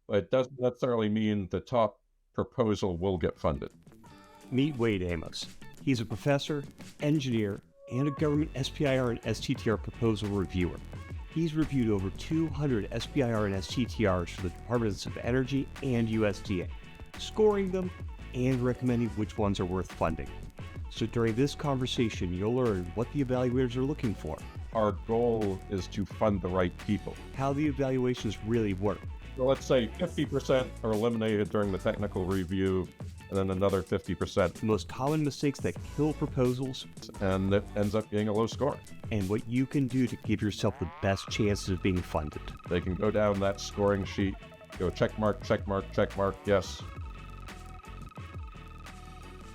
but it doesn't necessarily mean the top proposal will get funded. Meet Wade Amos. He's a professor, engineer, and a government SBIR and STTR proposal reviewer. He's reviewed over 200 SBIR and STTRs for the Departments of Energy and USGA, scoring them and recommending which ones are worth funding. So during this conversation, you'll learn what the evaluators are looking for, Our goal is to fund the right people. how the evaluations really work, So let's say 50% are eliminated during the technical review, and then another 50%, the most common mistakes that kill proposals, and it ends up being a low score. and what you can do to give yourself the best chances of being funded. They can go down that scoring sheet, go check mark, check mark, check mark, yes.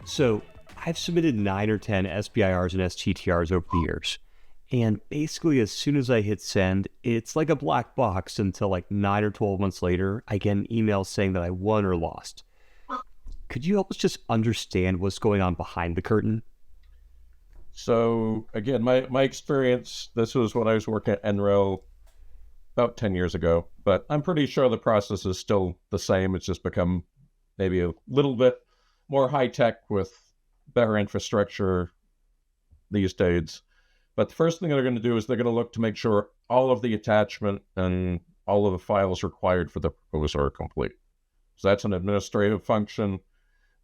So I've submitted 9 or 10 SBIRs and STTRs over the years. And basically, as soon as I hit send, it's like a black box until like 9 or 12 months later, I get an email saying that I won or lost. Could you help us just understand what's going on behind the curtain? So again, my experience, this was when I was working at NREL about 10 years ago, but I'm pretty sure the process is still the same. It's just become maybe a little bit more high tech with better infrastructure these days. But the first thing they're going to do is they're going to look to make sure all of the attachment and all of the files required for the proposal are complete. So that's an administrative function.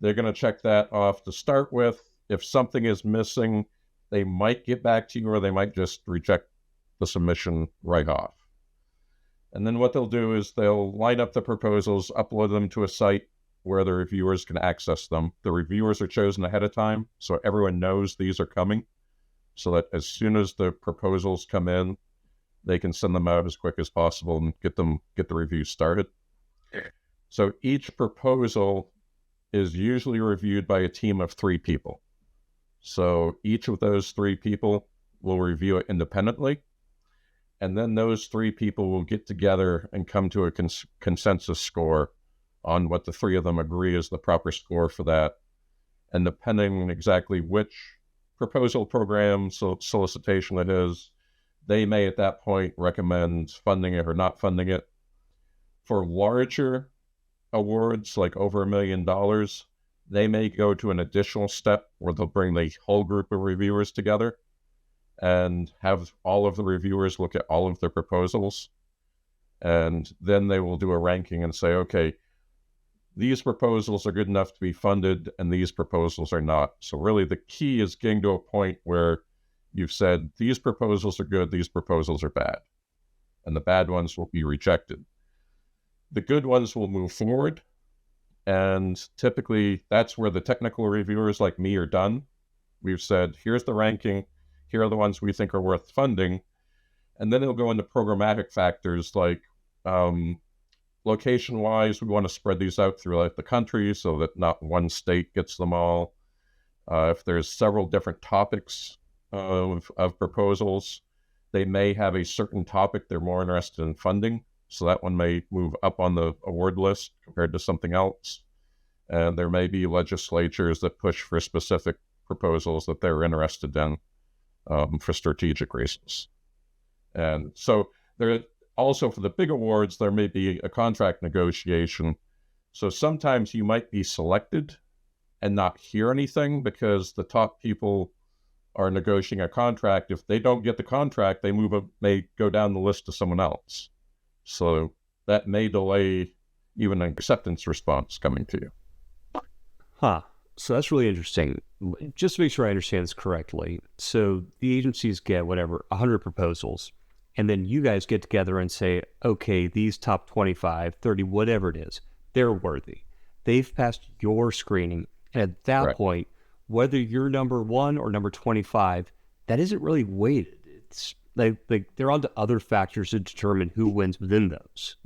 They're going to check that off to start with. If something is missing, they might get back to you, or they might just reject the submission right off. And then what they'll do is they'll line up the proposals, upload them to a site where the reviewers can access them. The reviewers are chosen ahead of time, so everyone knows these are coming, so that as soon as the proposals come in, they can send them out as quick as possible and get the review started. So each proposal is usually reviewed by a team of 3 people. So each of those 3 people will review it independently, and then those 3 people will get together and come to a consensus score on what the 3 of them agree is the proper score for that. And depending on exactly which proposal program solicitation it is, they may at that point recommend funding it or not funding it. For larger awards, like over $1 million, they may go to an additional step where they'll bring the whole group of reviewers together and have all of the reviewers look at all of their proposals. And then they will do a ranking and say, okay, these proposals are good enough to be funded and these proposals are not. So really the key is getting to a point where you've said, these proposals are good, these proposals are bad, and the bad ones will be rejected. The good ones will move forward, and typically that's where the technical reviewers like me are done. We've said, here's the ranking, here are the ones we think are worth funding, and then it'll go into programmatic factors like location-wise, we want to spread these out throughout the country so that not one state gets them all. If there's several different topics of proposals, they may have a certain topic they're more interested in funding, so that one may move up on the award list compared to something else. And there may be legislatures that push for specific proposals that they're interested in for strategic reasons. And so there also, for the big awards, there may be a contract negotiation. So sometimes you might be selected and not hear anything because the top people are negotiating a contract. If they don't get the contract, they may go down the list to someone else. So that may delay even an acceptance response coming to you. Huh. So that's really interesting. Just to make sure I understand this correctly. So the agencies get 100 proposals. And then you guys get together and say, okay, these top 25, 30, whatever it is, they're worthy. They've passed your screening. And at that point, whether you're number 1 or number 25, that isn't really weighted. It's like they're on to other factors to determine who wins within those.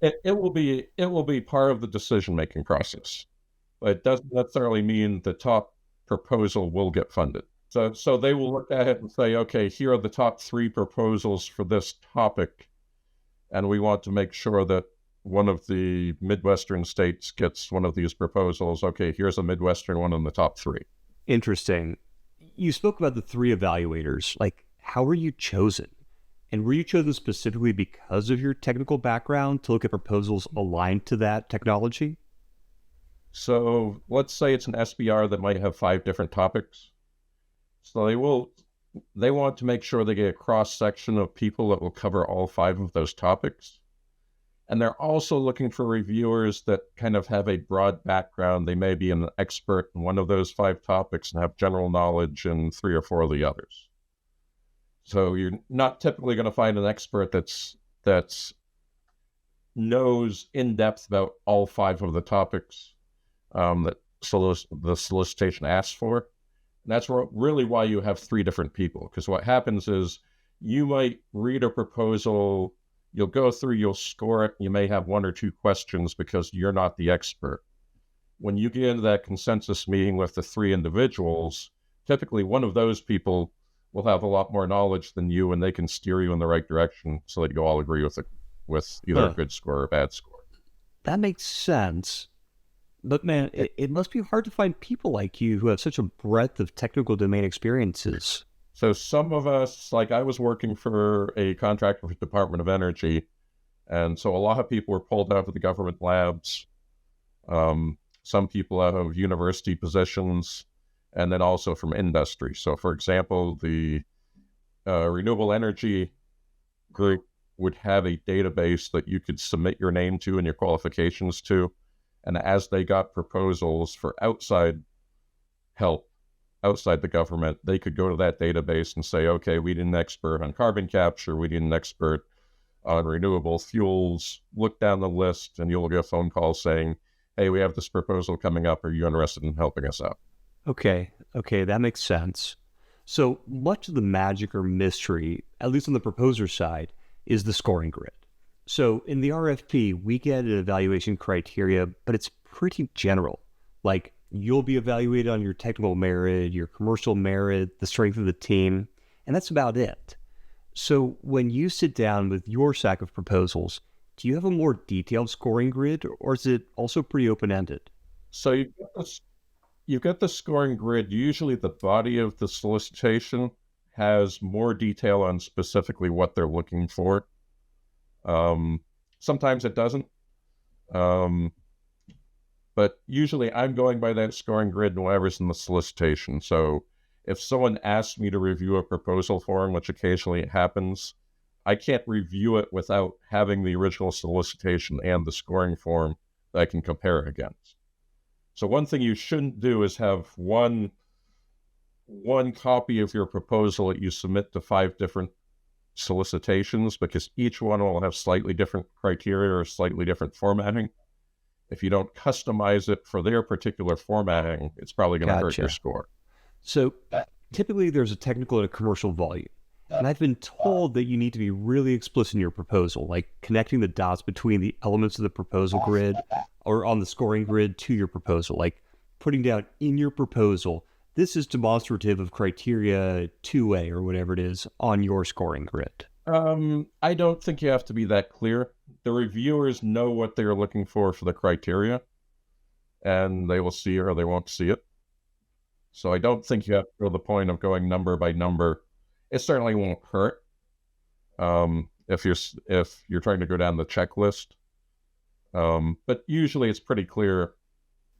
It will be part of the decision-making process. But it doesn't necessarily mean the top proposal will get funded. So they will look at it and say, okay, here are the top 3 proposals for this topic, and we want to make sure that one of the Midwestern states gets one of these proposals. Okay, here's a Midwestern one in the top 3. Interesting. You spoke about the 3 evaluators. Like, how are you chosen? And were you chosen specifically because of your technical background to look at proposals aligned to that technology? So let's say it's an SBR that might have 5 different topics. So they want to make sure they get a cross section of people that will cover all 5 of those topics. And they're also looking for reviewers that kind of have a broad background. They may be an expert in one of those 5 topics and have general knowledge in 3 or 4 of the others. So you're not typically going to find an expert that's knows in depth about all 5 of the topics that the solicitation asks for. And that's really why you have 3 different people. Because what happens is you might read a proposal, you'll go through, you'll score it, you may have 1 or 2 questions because you're not the expert. When you get into that consensus meeting with the 3 individuals, typically one of those people will have a lot more knowledge than you, and they can steer you in the right direction so that you all agree with either a good score or a bad score. That makes sense. But man, it must be hard to find people like you who have such a breadth of technical domain experiences. So some of us, like I was working for a contractor for the Department of Energy, and so a lot of people were pulled out of the government labs, some people out of university positions, and then also from industry. So for example, the renewable energy group would have a database that you could submit your name to and your qualifications to. And as they got proposals for outside help, outside the government, they could go to that database and say, okay, we need an expert on carbon capture, we need an expert on renewable fuels. Look down the list and you'll get a phone call saying, hey, we have this proposal coming up. Are you interested in helping us out? Okay, that makes sense. So much of the magic or mystery, at least on the proposer side, is the scoring grid. So in the RFP, we get an evaluation criteria, but it's pretty general. Like you'll be evaluated on your technical merit, your commercial merit, the strength of the team, and that's about it. So when you sit down with your stack of proposals, do you have a more detailed scoring grid, or is it also pretty open-ended? So you've got the scoring grid. Usually the body of the solicitation has more detail on specifically what they're looking for. Sometimes it doesn't. But usually I'm going by that scoring grid and whatever's in the solicitation. So if someone asks me to review a proposal form, which occasionally happens, I can't review it without having the original solicitation and the scoring form that I can compare it against. So one thing you shouldn't do is have one copy of your proposal that you submit to 5 different solicitations, because each one will have slightly different criteria or slightly different formatting. If you don't customize it for their particular formatting, it's probably going to hurt your score. So typically there's a technical and a commercial volume. And I've been told that you need to be really explicit in your proposal, like connecting the dots between the elements of the proposal grid or on the scoring grid to your proposal, like putting down in your proposal, this is demonstrative of criteria 2A or whatever it is on your scoring grid. I don't think you have to be that clear. The reviewers know what they're looking for the criteria, and they will see it or they won't see it. So I don't think you have to go to the point of going number by number. It certainly won't hurt if you're trying to go down the checklist. But usually it's pretty clear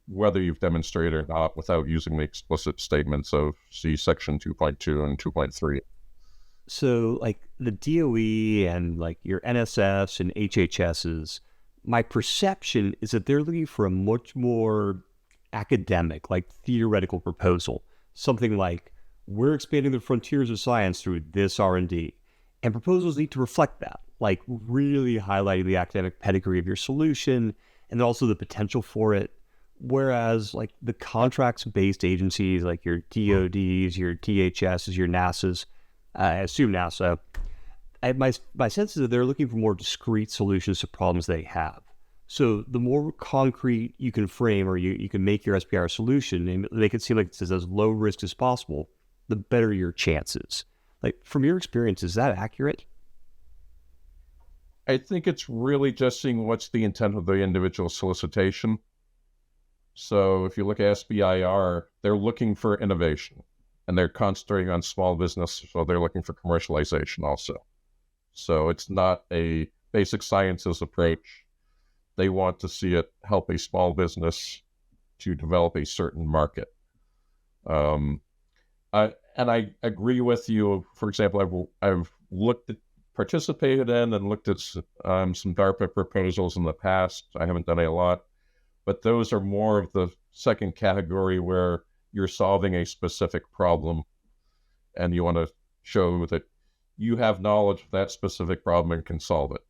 whether you've demonstrated or not without using the explicit statements of see section 2.2 and 2.3. So like the DOE and like your NSFs and HHSs, my perception is that they're looking for a much more academic, like theoretical proposal. Something like, we're expanding the frontiers of science through this R&D. And proposals need to reflect that, like really highlighting the academic pedigree of your solution and also the potential for it. Whereas like the contracts-based agencies, like your DODs, your DHSs, your NASAs, I assume NASA, my sense is that they're looking for more discrete solutions to problems they have. So the more concrete you can frame or you can make your SBIR solution and make it seem like it's as low risk as possible, the better your chances. Like from your experience, is that accurate? I think it's really just seeing what's the intent of the individual solicitation. So if you look at SBIR, they're looking for innovation and they're concentrating on small business. So they're looking for commercialization also. So it's not a basic sciences approach. They want to see it help a small business to develop a certain market. I agree with you. For example, I've participated in and looked at some DARPA proposals in the past. I haven't done a lot, but those are more of the second category where you're solving a specific problem and you want to show that you have knowledge of that specific problem and can solve it.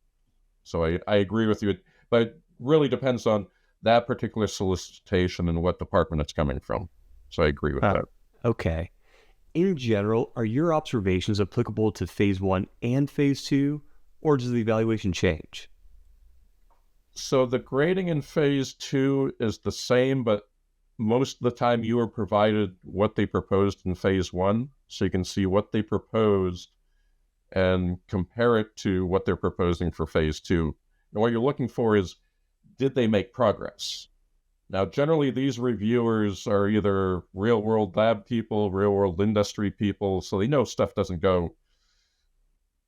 So I agree with you, but it really depends on that particular solicitation and what department it's coming from. So I agree with that. Okay. In general, are your observations applicable to phase 1 and phase 2, or does the evaluation change? So the grading in phase 2 is the same, but most of the time you are provided what they proposed in phase 1, so you can see what they proposed and compare it to what they're proposing for phase 2. And what you're looking for is, did they make progress? Now, generally, these reviewers are either real-world lab people, real-world industry people, so they know stuff doesn't go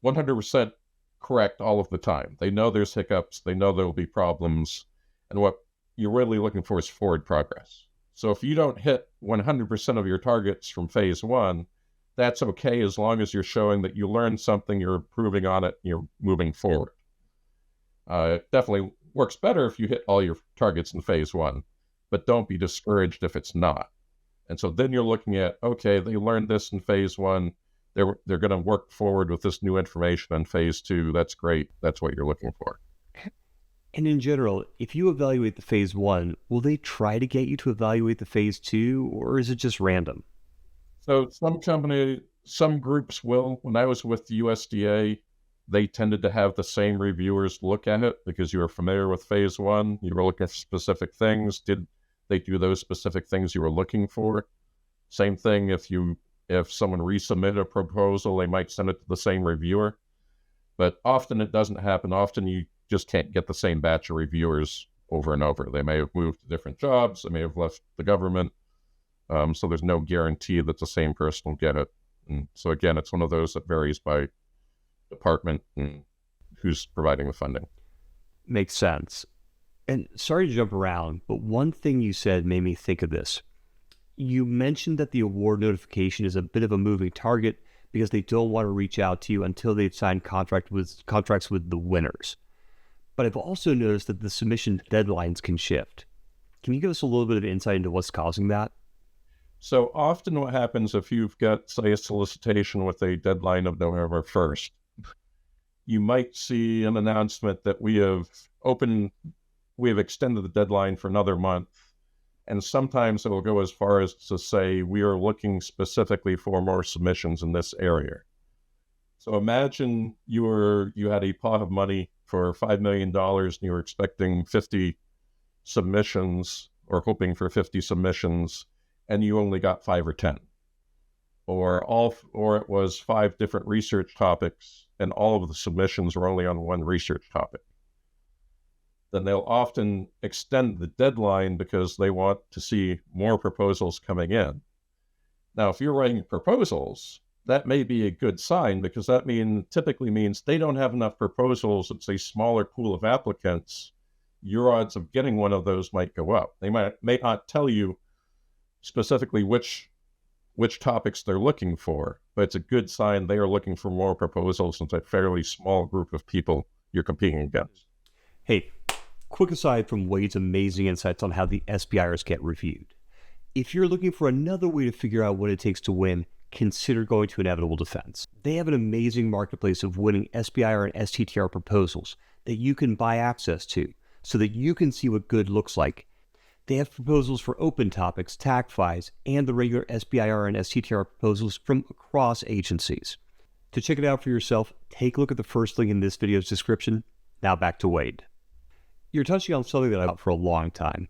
100% correct all of the time. They know there's hiccups, they know there will be problems, and what you're really looking for is forward progress. So if you don't hit 100% of your targets from phase 1, that's okay as long as you're showing that you learned something, you're improving on it, you're moving forward. It definitely works better if you hit all your targets in phase 1, but don't be discouraged if it's not. And so then you're looking at, okay, they learned this in phase 1, they're going to work forward with this new information in phase 2. That's great. That's what you're looking for. And in general, if you evaluate the phase 1, will they try to get you to evaluate the phase 2, or is it just random? So some groups will. When I was with the USGA, they tended to have the same reviewers look at it because you were familiar with phase 1. You were looking for specific things. Did they do those specific things you were looking for? Same thing if someone resubmitted a proposal, they might send it to the same reviewer. But often it doesn't happen. Often you just can't get the same batch of reviewers over and over. They may have moved to different jobs. They may have left the government. So there's no guarantee that the same person will get it. And so again, it's one of those that varies by department and who's providing the funding. Makes sense. And sorry to jump around, but one thing you said made me think of this. You mentioned that the award notification is a bit of a moving target because they don't want to reach out to you until they've signed contracts with the winners. But I've also noticed that the submission deadlines can shift. Can you give us a little bit of insight into what's causing that? So often what happens if you've got, say, a solicitation with a deadline of November 1st, you might see an announcement that we have extended the deadline for another month. And sometimes it will go as far as to say, we are looking specifically for more submissions in this area. So imagine you had a pot of money for $5 million and you were expecting 50 submissions or hoping for 50 submissions, and you only got 5 or 10. Or it was 5 different research topics and all of the submissions were only on one research topic. Then they'll often extend the deadline because they want to see more proposals coming in. Now, if you're writing proposals, that may be a good sign because that typically means they don't have enough proposals. It's a smaller pool of applicants. Your odds of getting one of those might go up. They may not tell you specifically which topics they're looking for, but it's a good sign they are looking for more proposals since a fairly small group of people you're competing against. Hey, quick aside from Wade's amazing insights on how the SBIRs get reviewed. If you're looking for another way to figure out what it takes to win, consider going to Inevitable Defense. They have an amazing marketplace of winning SBIR and STTR proposals that you can buy access to so that you can see what good looks like. They have proposals for open topics, TAC-FIs, and the regular SBIR and STTR proposals from across agencies. To check it out for yourself, take a look at the first link in this video's description. Now back to Wade. You're touching on something that I've thought for a long time.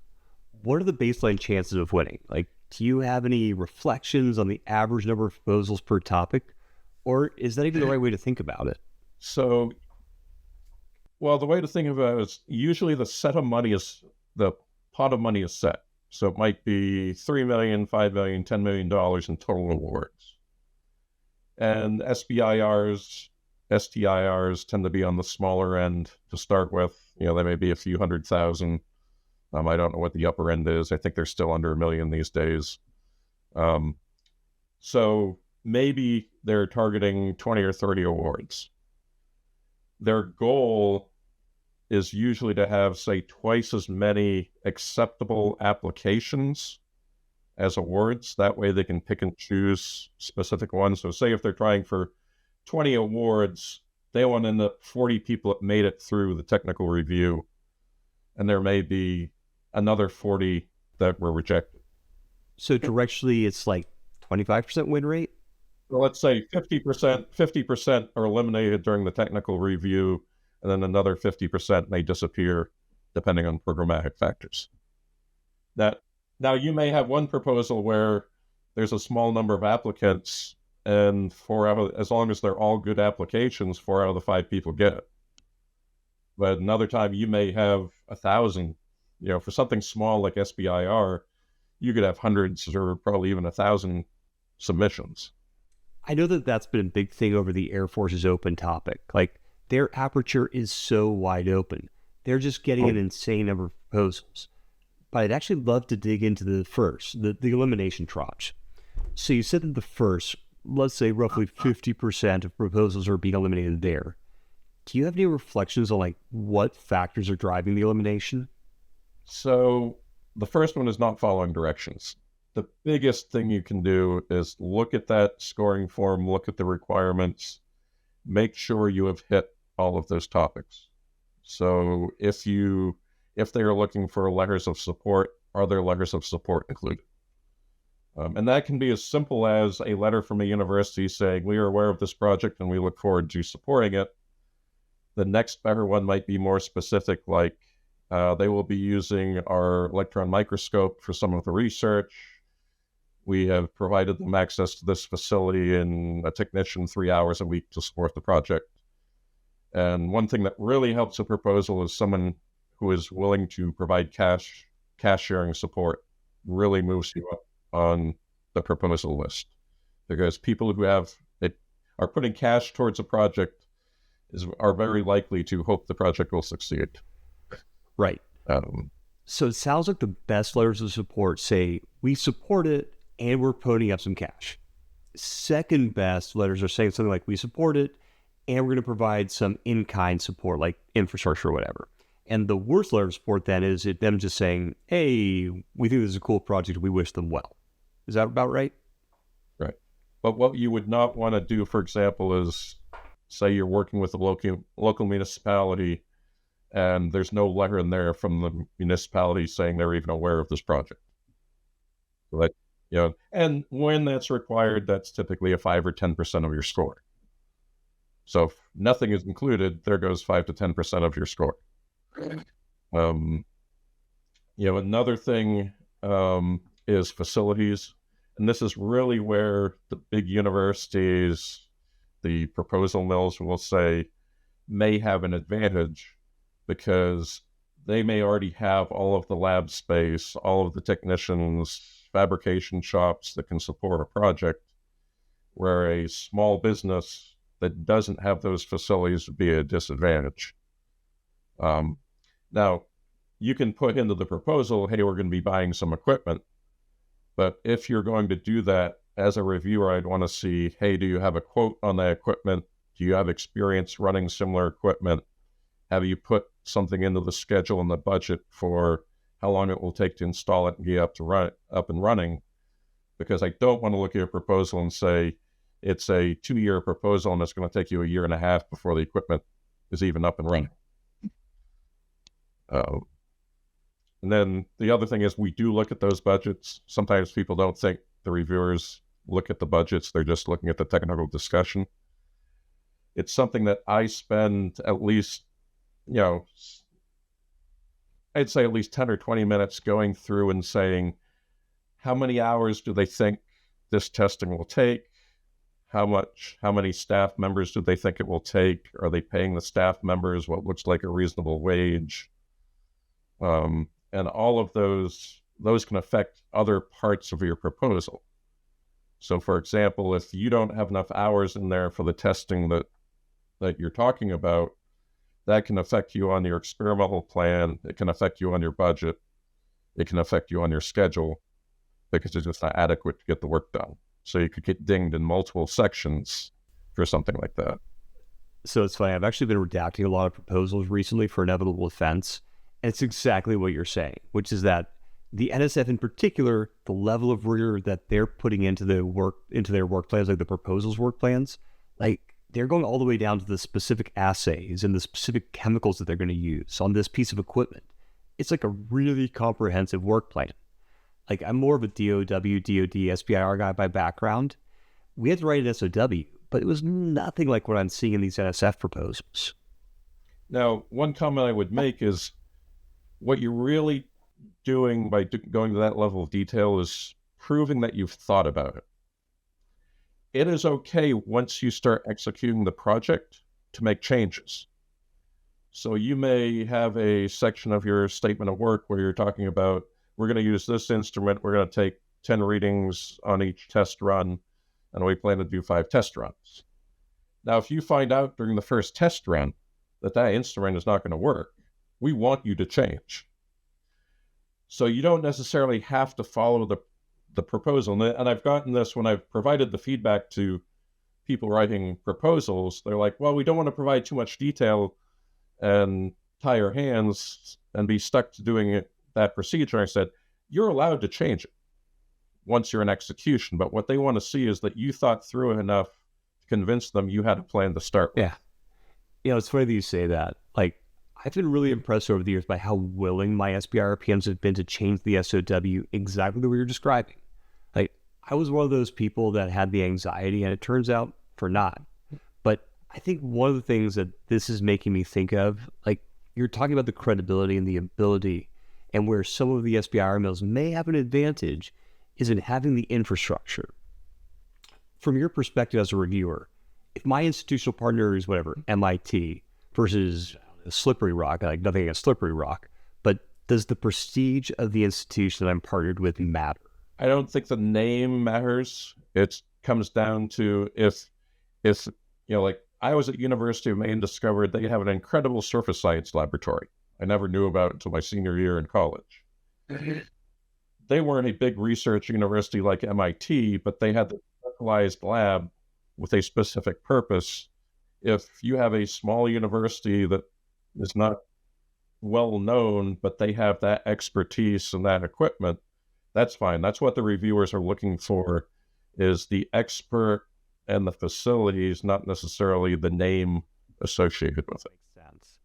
What are the baseline chances of winning? Do you have any reflections on the average number of proposals per topic? Or is that even the right way to think about it? So, well, the way to think about it is usually the pot of money is set. So it might be $3 million, $5 million, $10 million in total awards. And SBIRs STIRs tend to be on the smaller end to start with. They may be a few 100,000. I don't know what the upper end is. I think they're still under 1 million these days. So maybe they're targeting 20 or 30 awards. Their goal is usually to have, say, twice as many acceptable applications as awards. That way they can pick and choose specific ones. So say if they're trying for 20 awards, they want to end up 40 people that made it through the technical review, and there may be another 40 that were rejected. So directionally, it's like 25% win rate? Well, let's say 50% are eliminated during the technical review, and then another 50% may disappear depending on programmatic factors. Now you may have one proposal where there's a small number of applicants, and as long as they're all good applications, 4 out of the 5 people get it. But another time you may have 1,000. For something small like SBIR, you could have hundreds or probably even 1,000 submissions. I know that that's been a big thing over the Air Force's open topic. Like, their aperture is so wide open. They're just getting an insane number of proposals. But I'd actually love to dig into the first, the elimination tranche. So you said that the first, let's say roughly 50% of proposals are being eliminated there. Do you have any reflections on what factors are driving the elimination? So the first one is not following directions. The biggest thing you can do is look at that scoring form, look at the requirements, make sure you have hit all of those topics. So if they are looking for letters of support, are there letters of support included? And that can be as simple as a letter from a university saying, we are aware of this project and we look forward to supporting it. The next better one might be more specific, like they will be using our electron microscope for some of the research. We have provided them access to this facility and a technician 3 hours a week to support the project. And one thing that really helps a proposal is someone who is willing to provide cash sharing support. Really moves you up on the proposal list, because people who are putting cash towards a project are very likely to hope the project will succeed. Right. So it sounds like the best letters of support say, we support it and we're putting up some cash. Second best letters are saying something like, we support it and we're going to provide some in-kind support, like infrastructure or whatever. And the worst letter of support then is them just saying, hey, we think this is a cool project, we wish them well. Is that about right? Right. But what you would not want to do, for example, is say you're working with a local municipality and there's no letter in there from the municipality saying they're even aware of this project. So that, and when that's required, that's typically a 5 or 10% of your score. So if nothing is included, there goes 5 to 10% of your score. Another thing is facilities. And this is really where the big universities, the proposal mills will say, may have an advantage, because they may already have all of the lab space, all of the technicians, fabrication shops that can support a project, where a small business that doesn't have those facilities would be a disadvantage. Now, you can put into the proposal, hey, we're going to be buying some equipment. But if you're going to do that, as a reviewer, I'd want to see, hey, do you have a quote on that equipment? Do you have experience running similar equipment? Have you put something into the schedule and the budget for how long it will take to install it and get up and running? Because I don't want to look at your proposal and say, it's a 2-year proposal and it's going to take you 1.5 years before the equipment is even up and running. And then the other thing is, we do look at those budgets. Sometimes people don't think the reviewers look at the budgets. They're just looking at the technical discussion. It's something that I spend at least, I'd say at least 10 or 20 minutes going through and saying, how many hours do they think this testing will take? How many staff members do they think it will take? Are they paying the staff members what looks like a reasonable wage? And all of those can affect other parts of your proposal. So for example, if you don't have enough hours in there for the testing that that you're talking about, that can affect you on your experimental plan. It can affect you on your budget. It can affect you on your schedule because it's just not adequate to get the work done. So you could get dinged in multiple sections for something like that. So it's funny. I've actually been redacting a lot of proposals recently for inevitable defense. And it's exactly what you're saying, which is that the NSF in particular, the level of rigor that they're putting into their work plans, like the proposals work plans, like they're going all the way down to the specific assays and the specific chemicals that they're going to use on this piece of equipment. It's like a really comprehensive work plan. Like I'm more of a DOW, DOD, SBIR guy by background. We had to write an SOW, but it was nothing like what I'm seeing in these NSF proposals. Now, one comment I would make is what you're really doing by going to that level of detail is proving that you've thought about it. It is okay once you start executing the project to make changes. So you may have a section of your statement of work where you're talking about, we're going to use this instrument, we're going to take 10 readings on each test run, and we plan to do 5 test runs. Now, if you find out during the first test run that instrument is not going to work, we want you to change. So you don't necessarily have to follow the proposal. And I've gotten this when I've provided the feedback to people writing proposals. They're like, well, we don't want to provide too much detail and tie your hands and be stuck to doing that procedure. I said, you're allowed to change it once you're in execution. But what they want to see is that you thought through it enough to convince them you had a plan to start with. Yeah. It's funny that you say that. Like, I've been really impressed over the years by how willing my SBIR PMs have been to change the SOW exactly the way you're describing. Like, I was one of those people that had the anxiety, and it turns out for not. But I think one of the things that this is making me think of, like, you're talking about the credibility and the ability, and where some of the SBIR mills may have an advantage is in having the infrastructure. From your perspective as a reviewer, if my institutional partner is whatever, MIT versus Slippery Rock, like nothing against Slippery Rock, but does the prestige of the institution that I'm partnered with matter? I don't think the name matters. It comes down to if like I was at University of Maine, discovered they have an incredible surface science laboratory. I never knew about it until my senior year in college. They weren't a big research university like MIT, but they had the specialized lab with a specific purpose. If you have a small university that is not well known, but they have that expertise and that equipment, that's fine. That's what the reviewers are looking for, is the expert and the facilities, not necessarily the name associated with it. Makes sense.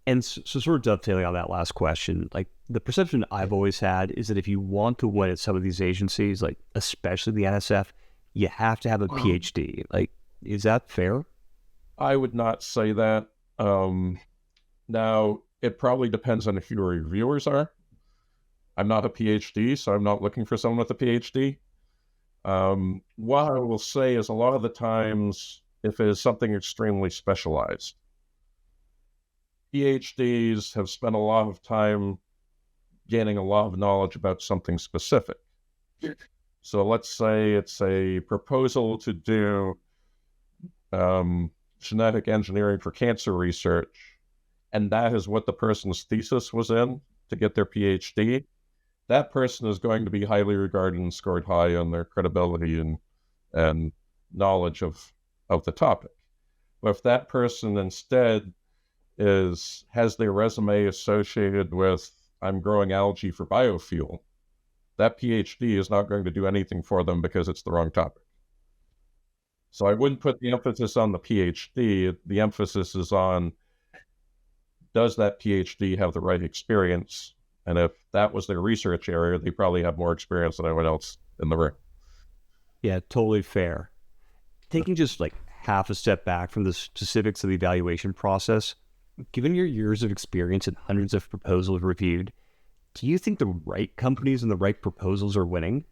And so sort of dovetailing on that last question, like the perception I've always had is that if you want to win at some of these agencies, like especially the NSF, you have to have a PhD. Like, is that fair? I would not say that. Now, it probably depends on who your reviewers are. I'm not a PhD, so I'm not looking for someone with a PhD. What I will say is a lot of the times, if it is something extremely specialized, PhDs have spent a lot of time gaining a lot of knowledge about something specific. So let's say it's a proposal to do genetic engineering for cancer research, and that is what the person's thesis was in to get their PhD. That person is going to be highly regarded and scored high on their credibility and knowledge of the topic. But if that person instead has their resume associated with, I'm growing algae for biofuel, that PhD is not going to do anything for them because it's the wrong topic. So I wouldn't put the emphasis on the PhD. The emphasis is on, does that PhD have the right experience? And if that was their research area, they probably have more experience than anyone else in the room. Yeah, totally fair. Taking just like half a step back from the specifics of the evaluation process, given your years of experience and hundreds of proposals reviewed, do you think the right companies and the right proposals are winning?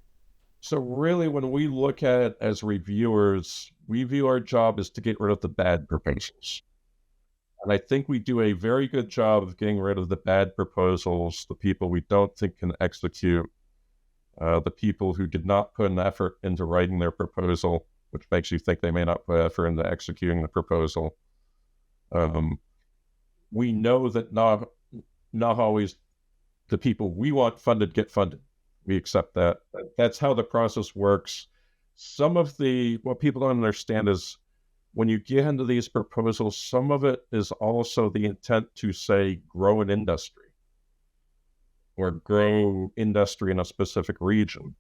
So really, when we look at it as reviewers, we view our job as to get rid of the bad proposals. And I think we do a very good job of getting rid of the bad proposals, the people we don't think can execute, the people who did not put an effort into writing their proposal, which makes you think they may not put effort into executing the proposal. Um, we know that not always the people we want funded get funded. We accept that. That's how the process works. Some of what people don't understand is when you get into these proposals, some of it is also the intent to say grow an industry or grow industry in a specific region.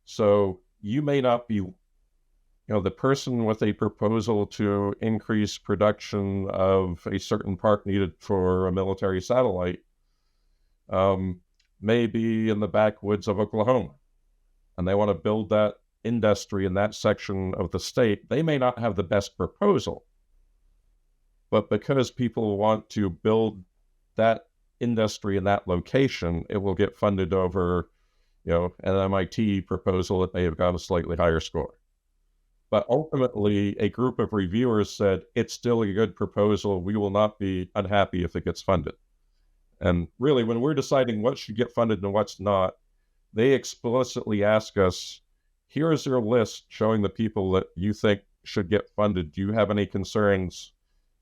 So you may not be, the person with a proposal to increase production of a certain part needed for a military satellite may be in the backwoods of Oklahoma, and they want to build that industry in that section of the state. They may not have the best proposal, but because people want to build that industry in that location, it will get funded over, an MIT proposal that may have got a slightly higher score. But ultimately, a group of reviewers said, it's still a good proposal. We will not be unhappy if it gets funded. And really, when we're deciding what should get funded and what's not, they explicitly ask us, here is your list showing the people that you think should get funded. Do you have any concerns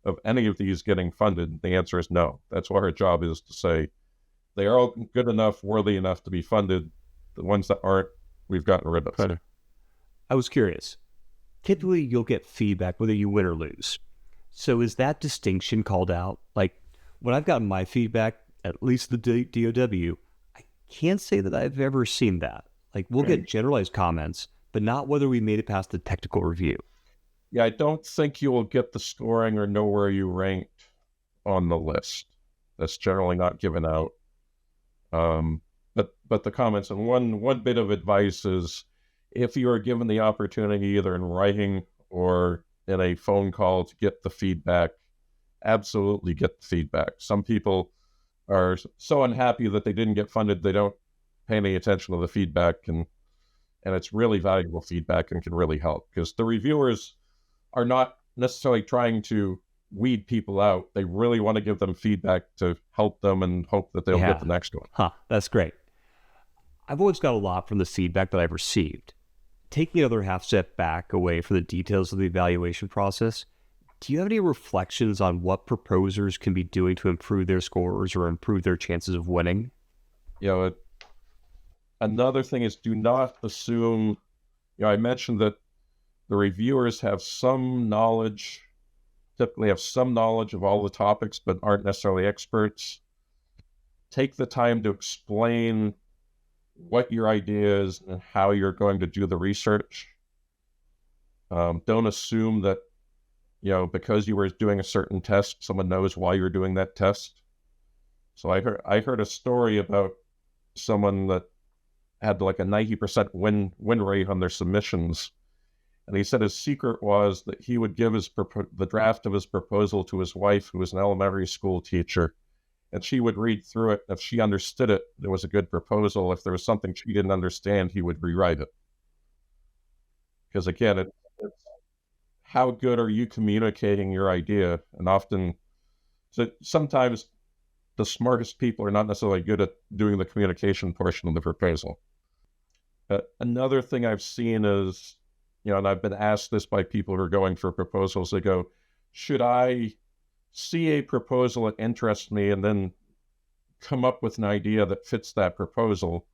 of any of these getting funded? The answer is no. That's what our job is, to say they are all good enough, worthy enough to be funded. The ones that aren't, we've gotten rid of. I was curious. Typically, you'll get feedback whether you win or lose. So is that distinction called out? Like, when I've gotten my feedback, at least the DOW, I can't say that I've ever seen that. Like, we'll get generalized comments, but not whether we made it past the technical review. Yeah, I don't think you will get the scoring or know where you ranked on the list. That's generally not given out. But the comments, and one bit of advice is, if you are given the opportunity, either in writing or in a phone call, to get the feedback, absolutely get the feedback. Some people are so unhappy that they didn't get funded, they don't pay any attention to the feedback, and it's really valuable feedback and can really help, because the reviewers are not necessarily trying to weed people out. They really want to give them feedback to help them and hope that they'll get the next one. That's great. I've always got a lot from the feedback that I've received. Taking another half step back away from the details of the evaluation process, do you have any reflections on what proposers can be doing to improve their scores or improve their chances of winning? Another thing is, do not assume, I mentioned that the reviewers have some knowledge, typically have some knowledge of all the topics, but aren't necessarily experts. Take the time to explain what your idea is and how you're going to do the research. Don't assume that, because you were doing a certain test, someone knows why you're doing that test. So I heard a story about someone that had like a 90% win rate on their submissions. And he said his secret was that he would give the draft of his proposal to his wife, who was an elementary school teacher, and she would read through it. If she understood it, there was a good proposal. If there was something she didn't understand, he would rewrite it. Because again, it's how good are you communicating your idea? And sometimes the smartest people are not necessarily good at doing the communication portion of the proposal. Another thing I've seen is, and I've been asked this by people who are going for proposals, they go, should I see a proposal that interests me and then come up with an idea that fits that proposal?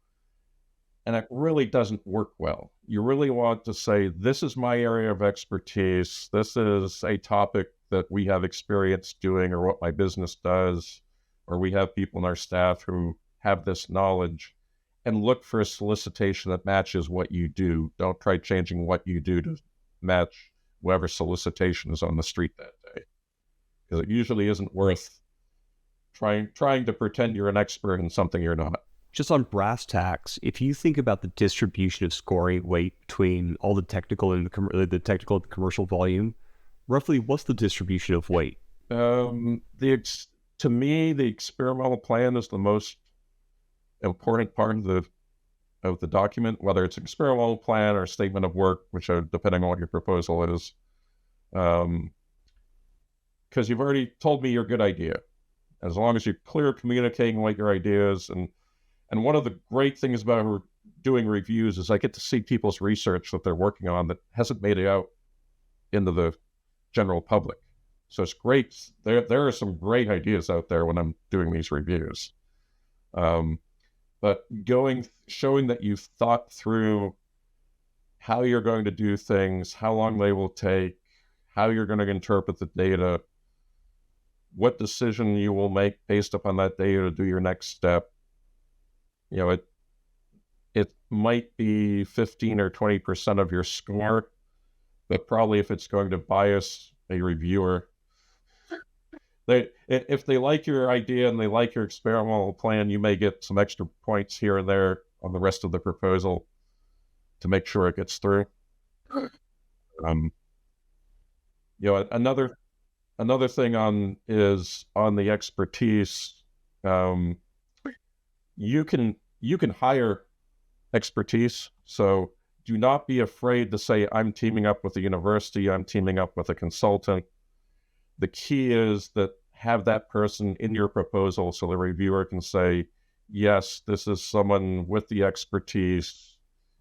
And it really doesn't work well. You really want to say, this is my area of expertise. This is a topic that we have experience doing, or what my business does, or we have people in our staff who have this knowledge, and look for a solicitation that matches what you do. Don't try changing what you do to match whoever solicitation is on the street that day, because it usually isn't worth trying to pretend you're an expert in something you're not. Just on brass tacks, if you think about the distribution of scoring weight between all the technical and the technical and commercial volume, roughly what's the distribution of weight? To me, the experimental plan is the most important part of the document, whether it's an experimental plan or a statement of work, which are depending on what your proposal is. Because you've already told me your good idea. As long as you're clear communicating what your idea is, and one of the great things about doing reviews is I get to see people's research that they're working on that hasn't made it out into the general public. So it's great. There are some great ideas out there when I'm doing these reviews. But showing that you've thought through how you're going to do things, how long they will take, how you're going to interpret the data, what decision you will make based upon that data to do your next step. It might be 15 or 20% of your score, but probably if it's going to bias a reviewer, if they like your idea and they like your experimental plan, you may get some extra points here and there on the rest of the proposal to make sure it gets through. Another thing is on the expertise. You can hire expertise, so do not be afraid to say, I'm teaming up with a university, I'm teaming up with a consultant. The key is that have that person in your proposal so the reviewer can say, yes, this is someone with the expertise.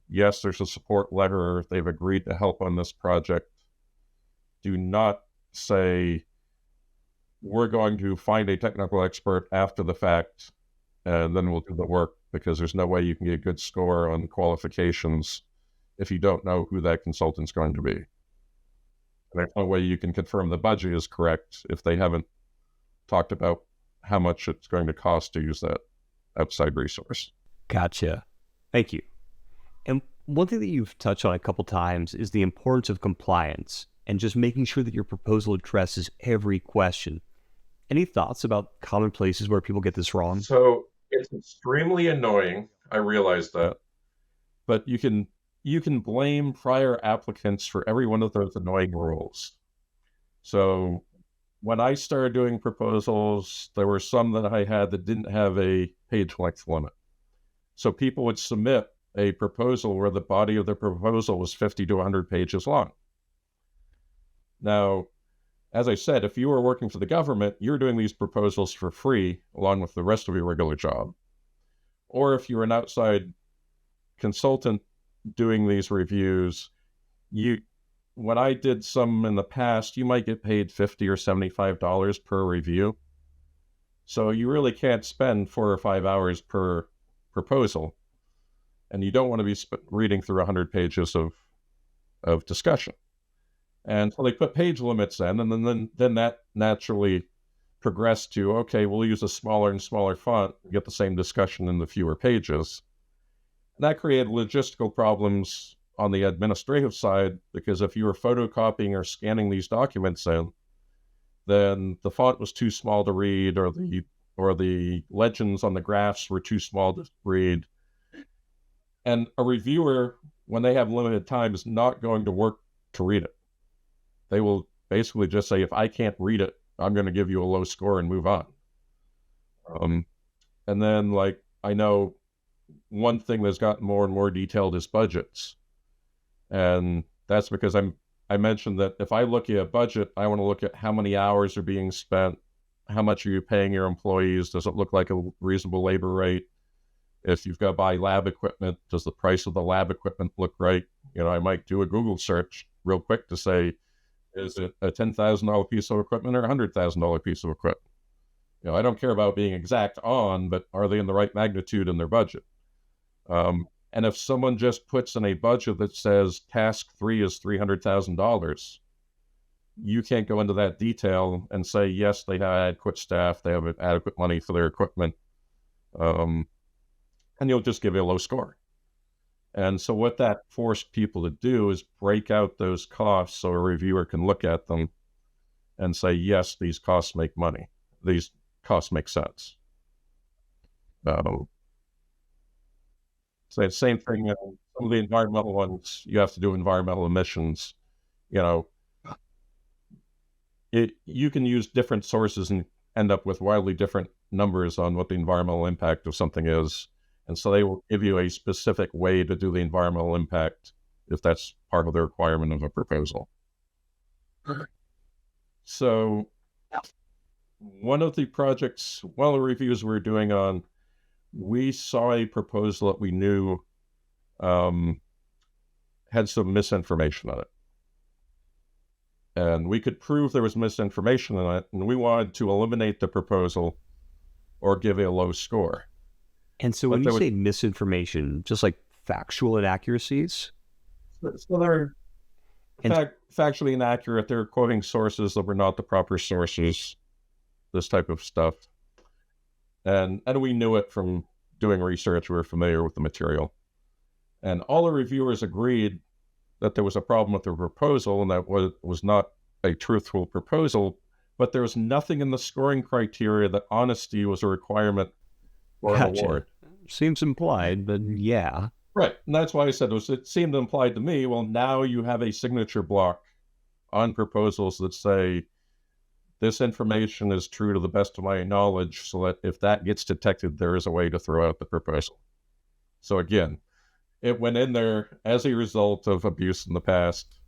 Yes, there's a support letter. They've agreed to help on this project. Do not say, we're going to find a technical expert after the fact, and then we'll do the work, because there's no way you can get a good score on qualifications if you don't know who that consultant's going to be. And there's no way you can confirm the budget is correct if they haven't talked about how much it's going to cost to use that outside resource. Gotcha. Thank you. And one thing that you've touched on a couple times is the importance of compliance and just making sure that your proposal addresses every question. Any thoughts about common places where people get this wrong? So it's extremely annoying. I realize that, but you can blame prior applicants for every one of those annoying rules. So when I started doing proposals, there were some that I had that didn't have a page length limit. So people would submit a proposal where the body of the proposal was 50 to 100 pages long. Now, as I said, if you were working for the government, you're doing these proposals for free along with the rest of your regular job. Or if you're an outside consultant doing these reviews, when I did some in the past, you might get paid $50 or $75 per review. So you really can't spend 4 or 5 hours per proposal. And you don't want to be reading through 100 pages of discussion. And so they put page limits in, and then that naturally progressed to, okay, we'll use a smaller and smaller font and get the same discussion in the fewer pages. And that created logistical problems on the administrative side, because if you were photocopying or scanning these documents in, then the font was too small to read, or the legends on the graphs were too small to read. And a reviewer, when they have limited time, is not going to work to read it. They will basically just say, if I can't read it, I'm going to give you a low score and move on. And then, like, I know one thing that's gotten more and more detailed is budgets. And that's because I mentioned that if I look at a budget, I want to look at how many hours are being spent, how much are you paying your employees, does it look like a reasonable labor rate? If you've got to buy lab equipment, does the price of the lab equipment look right? I might do a Google search real quick to say, is it a $10,000 piece of equipment or a $100,000 piece of equipment? I don't care about being exact on, but are they in the right magnitude in their budget? And if someone just puts in a budget that says task 3 is $300,000, you can't go into that detail and say, yes, they have adequate staff, they have adequate money for their equipment, and you'll just give it a low score. And so what that forced people to do is break out those costs so a reviewer can look at them and say, yes, these costs make money. These costs make sense. So the same thing, some of the environmental ones, you have to do environmental emissions. You can use different sources and end up with wildly different numbers on what the environmental impact of something is. And so they will give you a specific way to do the environmental impact if that's part of the requirement of a proposal. So one of the reviews we were doing on, we saw a proposal that we knew had some misinformation on it. and we could prove there was misinformation in it, and we wanted to eliminate the proposal or give it a low score. And so when you say misinformation, just like factual inaccuracies? So they're factually inaccurate. They're quoting sources that were not the proper sources, this type of stuff. And we knew it from doing research. We were familiar with the material. And all the reviewers agreed that there was a problem with the proposal and that was not a truthful proposal, but there was nothing in the scoring criteria that honesty was a requirement for an award. Seems implied, but yeah. Right. And that's why I said it seemed implied to me, well, now you have a signature block on proposals that say, this information is true to the best of my knowledge, so that if that gets detected, there is a way to throw out the proposal. So again, it went in there as a result of abuse in the past.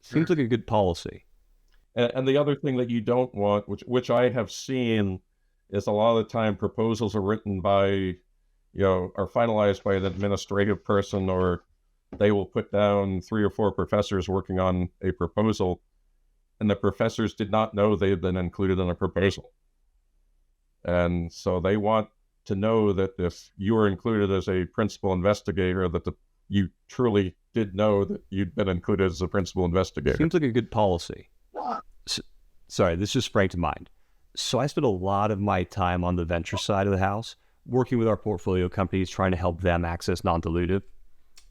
Seems like a good policy. And the other thing that you don't want, which I have seen, is a lot of the time proposals are written by, are finalized by an administrative person, or they will put down 3 or 4 professors working on a proposal, and the professors did not know they had been included in a proposal. And so they want to know that if you were included as a principal investigator, that you truly did know that you'd been included as a principal investigator. Seems like a good policy. Sorry, this just sprang to mind. So I spent a lot of my time on the venture side of the house, working with our portfolio companies, trying to help them access non-dilutive.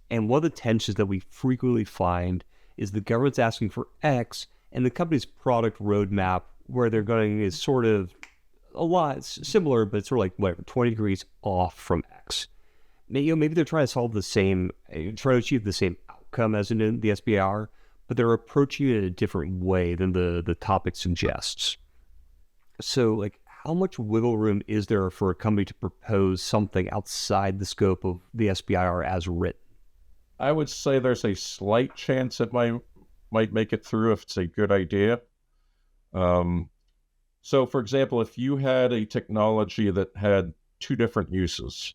And one of the tensions that we frequently find is the government's asking for X, and the company's product roadmap, where they're going, is sort of a lot similar, but sort of like whatever, 20 degrees off from X. Maybe they're trying to try to achieve the same outcome as in the SBIR, but they're approaching it in a different way than the topic suggests. So, like, how much wiggle room is there for a company to propose something outside the scope of the SBIR as written? I would say there's a slight chance it might make it through if it's a good idea. So, for example, if you had a technology that had 2 different uses,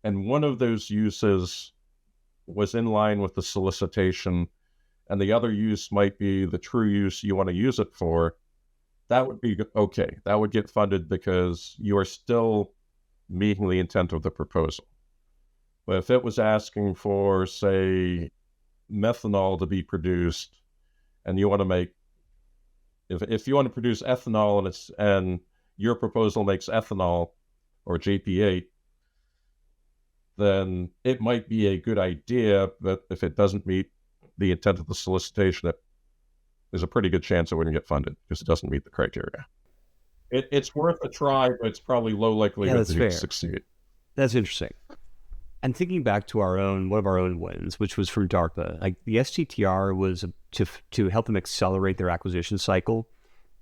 and one of those uses was in line with the solicitation, and the other use might be the true use you want to use it for, that would be okay. That would get funded because you are still meeting the intent of the proposal. But if it was asking for, say, methanol to be produced, and you want to make, if you want to produce ethanol and your proposal makes ethanol or JP8, then it might be a good idea, but if it doesn't meet the intent of the solicitation, there's a pretty good chance it wouldn't get funded because it doesn't meet the criteria. It's worth a try, but it's probably low likelihood to succeed. That's interesting. And thinking back to one of our own wins, which was from DARPA, like the STTR was to help them accelerate their acquisition cycle.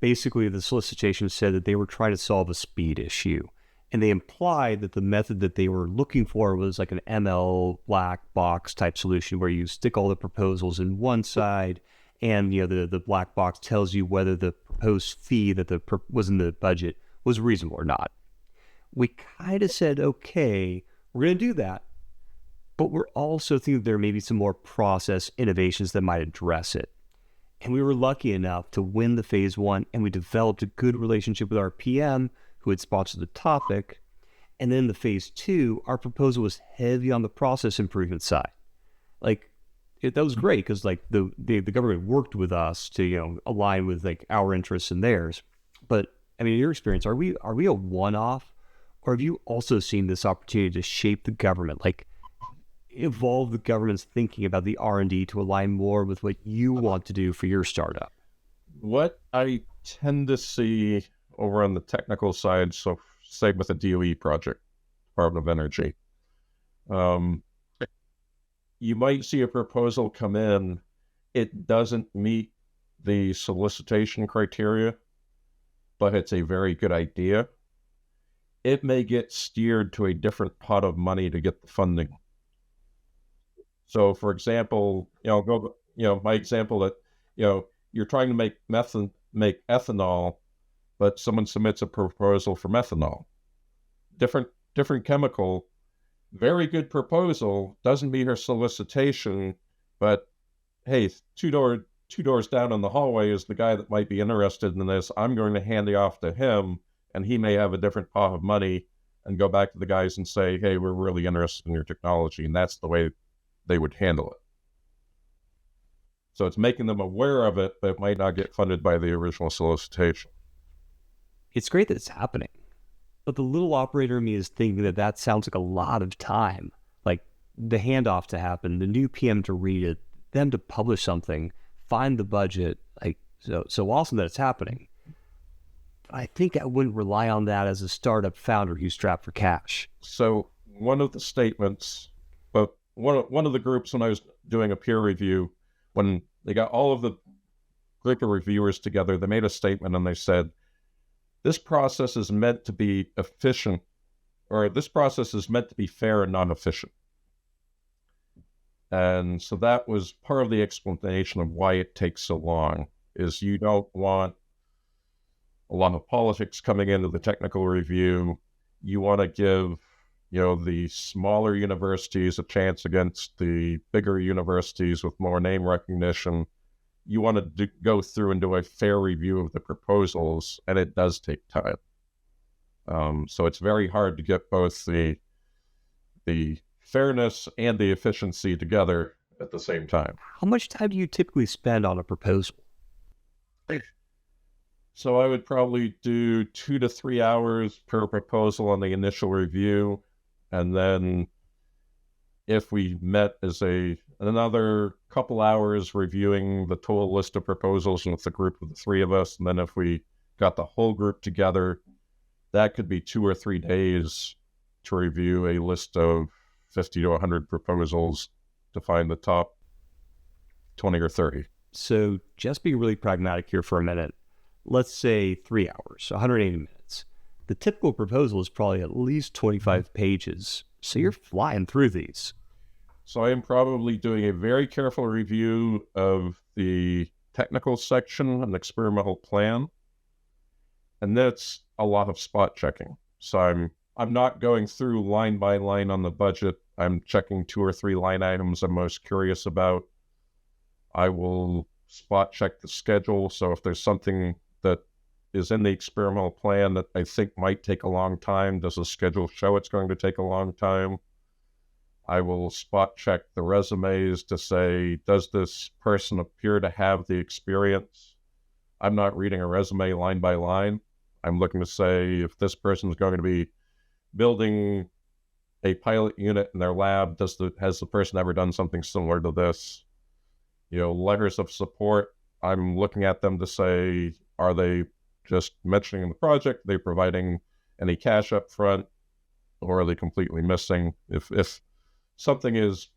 Basically, the solicitation said that they were trying to solve a speed issue. And they implied that the method that they were looking for was like an ML black box type solution where you stick all the proposals in one side, and the black box tells you whether the proposed fee that was in the budget was reasonable or not. We kind of said, okay, we're going to do that, but we're also thinking there may be some more process innovations that might address it. And we were lucky enough to win the phase 1, and we developed a good relationship with our PM who had sponsored the topic. And then the phase 2, our proposal was heavy on the process improvement side. That was great because the government worked with us to align with our interests and theirs. But I mean, in your experience, are we a one-off, or have you also seen this opportunity to shape the government, evolve the government's thinking about the R&D to align more with what you want to do for your startup? What I tend to see over on the technical side, so say with the DOE project, Department of Energy, you might see a proposal come in, it doesn't meet the solicitation criteria, but it's a very good idea. It may get steered to a different pot of money to get the funding. So, for example, my example that, you're trying to make ethanol, but someone submits a proposal for methanol. Different chemical, very good proposal, doesn't meet her solicitation, but hey, $2 2 doors down in the hallway is the guy that might be interested in this. I'm going to hand it off to him, and he may have a different pot of money and go back to the guys and say, hey, we're really interested in your technology. And that's the way they would handle it. So it's making them aware of it, but it might not get funded by the original solicitation. It's great that it's happening, but the little operator in me is thinking that that sounds like a lot of time. Like the handoff to happen, the new PM to read it, them to publish something, find the budget. Like so awesome that it's happening. I think I wouldn't rely on that as a startup founder who's strapped for cash. So one of the statements, but one of the groups when I was doing a peer review, when they got all of the group of reviewers together, they made a statement and they said, this process is meant to be efficient, or this process is meant to be fair and non-efficient. And so that was part of the explanation of why it takes so long, is you don't want a lot of politics coming into the technical review. You want to give, the smaller universities a chance against the bigger universities with more name recognition. You want to go through and do a fair review of the proposals, and it does take time. So it's very hard to get both the fairness and the efficiency together at the same time. How much time do you typically spend on a proposal? So I would probably do 2 to 3 hours per proposal on the initial review. And then if we met as another couple hours reviewing the total list of proposals with the group of the 3 of us. And then if we got the whole group together, that could be 2 or 3 days to review a list of 50 to 100 proposals to find the top 20 or 30. So just be really pragmatic here for a minute. Let's say 3 hours, 180 minutes. The typical proposal is probably at least 25 pages. So you're flying through these. So I am probably doing a very careful review of the technical section and experimental plan. And that's a lot of spot checking. So I'm not going through line by line on the budget. I'm checking 2 or 3 line items I'm most curious about. I will spot check the schedule. So if there's something that is in the experimental plan that I think might take a long time, does the schedule show it's going to take a long time? I will spot check the resumes to say, does this person appear to have the experience? I'm not reading a resume line by line. I'm looking to say, if this person is going to be building a pilot unit in their lab, has the person ever done something similar to this? Letters of support, I'm looking at them to say, are they just mentioning the project? Are they providing any cash up front, or are they completely missing? If something is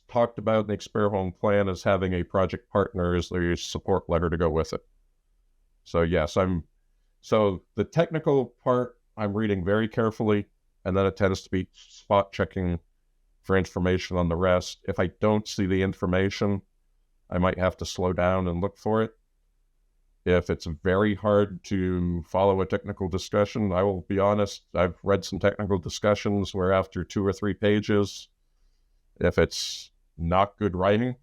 talked about in the experimental plan as having a project partner, is there a support letter to go with it? So yes, so the technical part I'm reading very carefully, and then it tends to be spot checking for information on the rest. If I don't see the information, I might have to slow down and look for it. If it's very hard to follow a technical discussion, I will be honest, I've read some technical discussions where after 2 or 3 pages, if it's not good writing,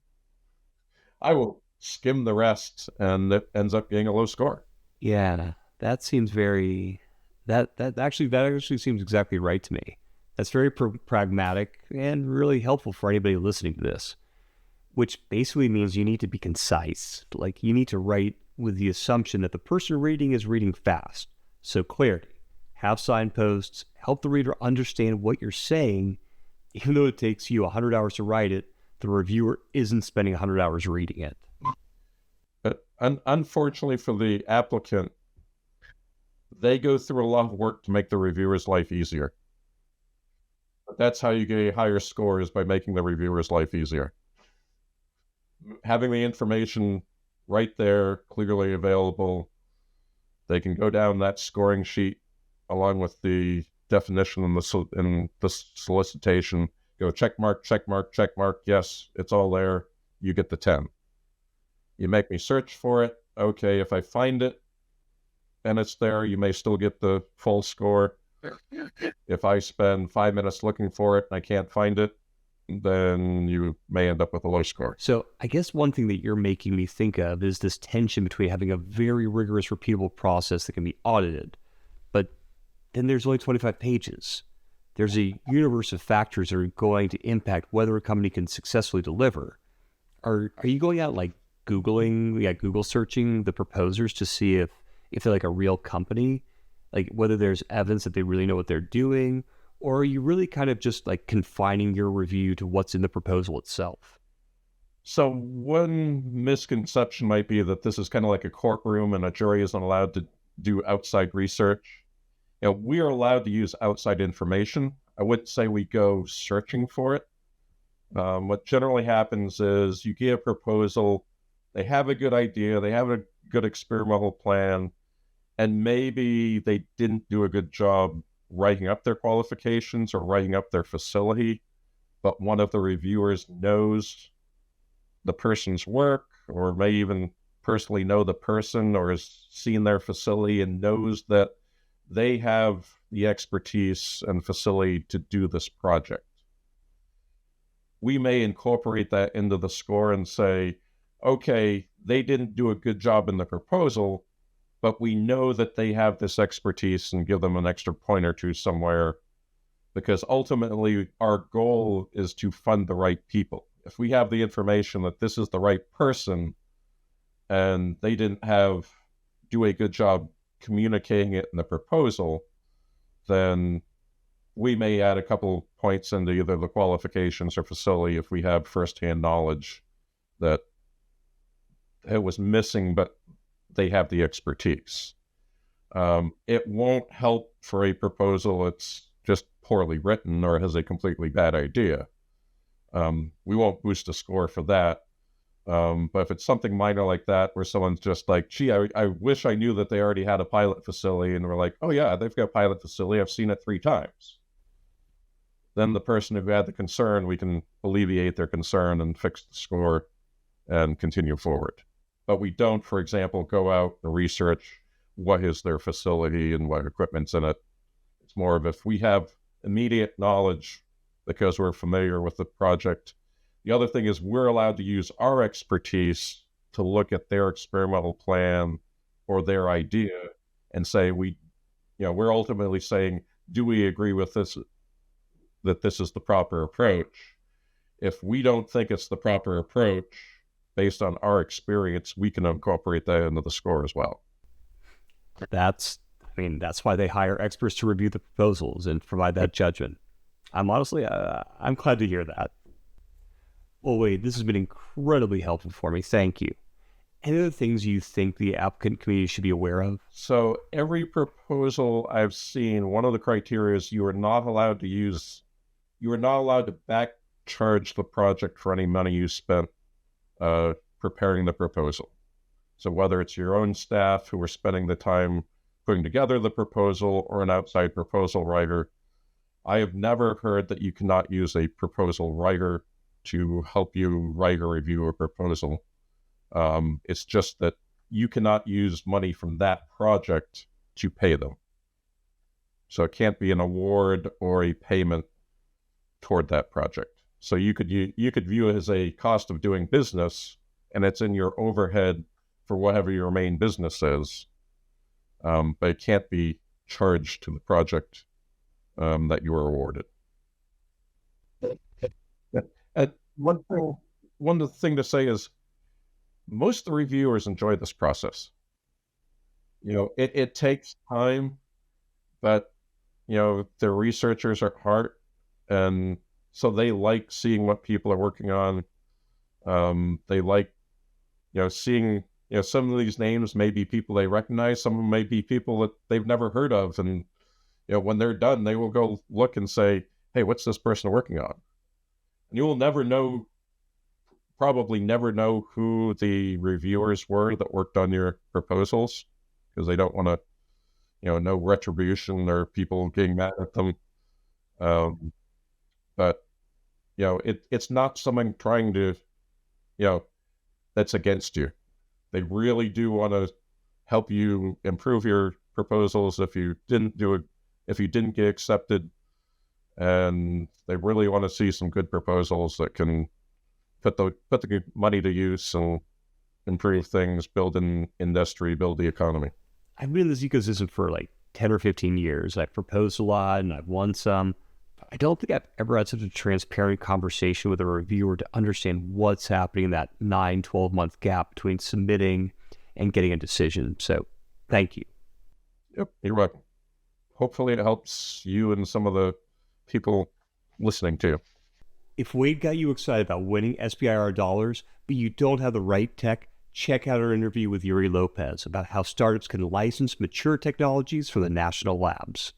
I will skim the rest, and it ends up being a low score. Yeah, that seems that actually seems exactly right to me. That's very pragmatic and really helpful for anybody listening to this, which basically means you need to be concise. Like, you need to write with the assumption that the person reading is reading fast. So clarity, have signposts, help the reader understand what you're saying. Even though it takes you 100 hours to write it, the reviewer isn't spending 100 hours reading it. Unfortunately for the applicant, they go through a lot of work to make the reviewer's life easier. But that's how you get higher scores, by making the reviewer's life easier. Having the information right there, clearly available, they can go down that scoring sheet along with the definition in the solicitation, go check mark, check mark, check mark. Yes, it's all there. You get the 10. You make me search for it. Okay, if I find it and it's there, you may still get the full score. If I spend 5 minutes looking for it and I can't find it, then you may end up with a low score. So I guess one thing that you're making me think of is this tension between having a very rigorous, repeatable process that can be audited, but then there's only 25 pages. There's a universe of factors that are going to impact whether a company can successfully deliver. Are you going out like Google searching the proposers to see if they're like a real company, like whether there's evidence that they really know what they're doing, or are you really kind of just like confining your review to what's in the proposal itself? So one misconception might be that this is kind of like a courtroom and a jury isn't allowed to do outside research. We are allowed to use outside information. I wouldn't say we go searching for it. What generally happens is you get a proposal, they have a good idea, they have a good experimental plan, and maybe they didn't do a good job writing up their qualifications or writing up their facility, but one of the reviewers knows the person's work or may even personally know the person or has seen their facility and knows that they have the expertise and facility to do this project. We may incorporate that into the score and say, okay, they didn't do a good job in the proposal, but we know that they have this expertise and give them an extra point or two somewhere, because ultimately our goal is to fund the right people. If we have the information that this is the right person and they didn't do a good job communicating it in the proposal, then we may add a couple points into either the qualifications or facility if we have firsthand knowledge that it was missing, but they have the expertise. It won't help for a proposal that's just poorly written or has a completely bad idea. We won't boost a score for that. But if it's something minor like that, where someone's just like, gee, I wish I knew that they already had a pilot facility, and we're like, oh yeah, they've got a pilot facility, I've seen it 3 times. Then the person who had the concern, we can alleviate their concern and fix the score and continue forward. But we don't, for example, go out and research what is their facility and what equipment's in it. It's more of if we have immediate knowledge because we're familiar with the project. The other thing is we're allowed to use our expertise to look at their experimental plan or their idea and say, we're ultimately saying, do we agree with this, that this is the proper approach? If we don't think it's the proper approach, based on our experience, we can incorporate that into the score as well. That's why they hire experts to review the proposals and provide that judgment. I'm glad to hear that. Well, Wade, this has been incredibly helpful for me. Thank you. Any other things you think the applicant community should be aware of? So every proposal I've seen, one of the criteria is you are not allowed to back charge the project for any money you spent preparing the proposal. So whether it's your own staff who are spending the time putting together the proposal or an outside proposal writer, I have never heard that you cannot use a proposal writer to help you write or review a proposal. It's just that you cannot use money from that project to pay them. So it can't be an award or a payment toward that project. So you could view it as a cost of doing business, and it's in your overhead for whatever your main business is, but it can't be charged to the project that you were awarded. And one thing to say is most of the reviewers enjoy this process. It takes time, but the researchers are hard, and so they like seeing what people are working on. They like, seeing, some of these names may be people they recognize. Some of them may be people that they've never heard of. And, when they're done, they will go look and say, hey, what's this person working on? And you will probably never know who the reviewers were that worked on your proposals, because they don't want to, no retribution or people getting mad at them. But it's not someone trying to, that's against you. They really do want to help you improve your proposals. If you didn't get accepted, and they really want to see some good proposals that can put the good money to use and improve things, build an industry, build the economy. I've been in this ecosystem for like 10 or 15 years. I've proposed a lot and I've won some. I don't think I've ever had such a transparent conversation with a reviewer to understand what's happening in that 9-12 month gap between submitting and getting a decision. So thank you. Yep, you're welcome. Hopefully it helps you and some of the people listening to you. If Wade got you excited about winning SBIR dollars, but you don't have the right tech, check out our interview with Yuri Lopez about how startups can license mature technologies from the national labs.